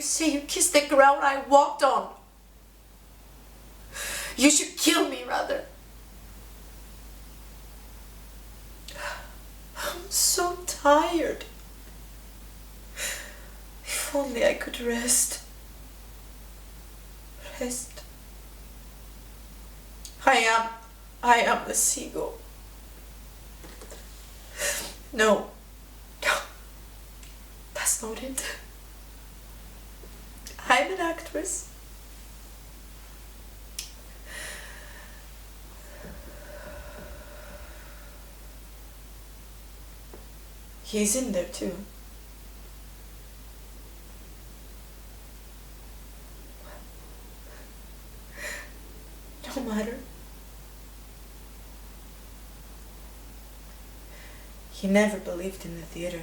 you say you kissed the ground I walked on. You should kill me, rather. I'm so tired. If only I could rest. Rest. I am the seagull. No, that's not it. I'm an actress. He's in there too. No matter. He never believed in the theater.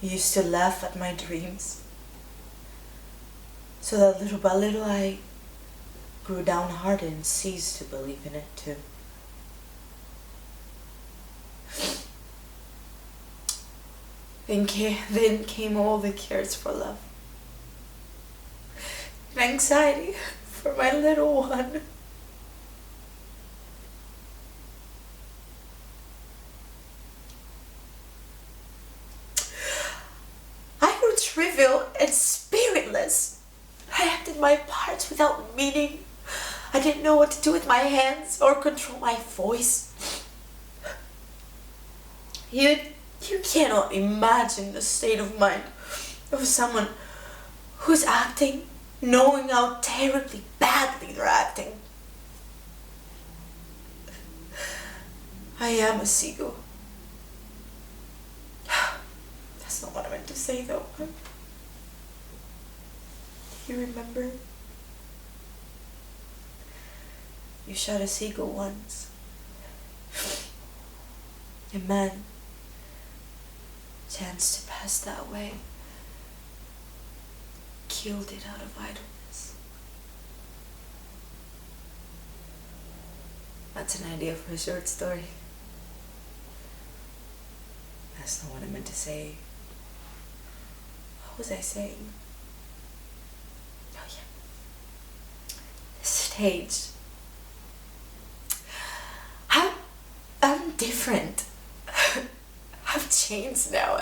He used to laugh at my dreams. So that little by little I grew downhearted and ceased to believe in it too. Then came all the cares for love. And anxiety for my little one. I grew trivial and spiritless. I acted my parts without meaning. I didn't know what to do with my hands or control my voice. You cannot imagine the state of mind of someone who's acting, knowing how terribly badly they're acting. I am a seagull. That's not what I meant to say though. Do you remember? You shot a seagull once. A man chanced to pass that way. Killed it out of idleness. That's an idea for a short story. That's not what I meant to say. What was I saying? Oh yeah. The stage. I'm different. I've changed now.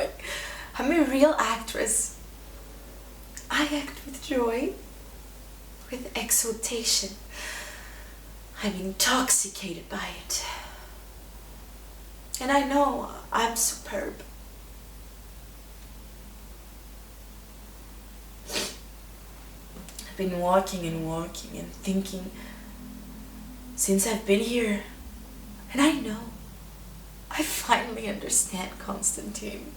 I'm a real actress. I act with joy, with exultation. I'm intoxicated by it. And I know I'm superb. I've been walking and thinking since I've been here. And I know. I finally understand, Constantine.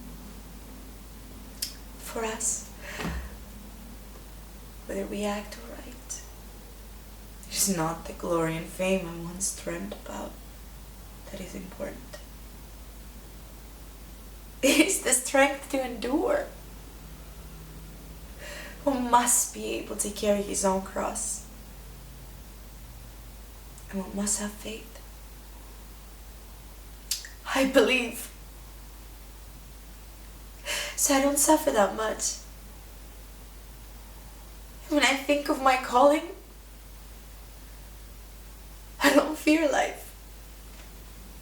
For us, whether we act or write, it is not the glory and fame I once dreamed about that is important. It is the strength to endure. One must be able to carry his own cross. And one must have faith. I believe. So I don't suffer that much. When I think of my calling, I don't fear life.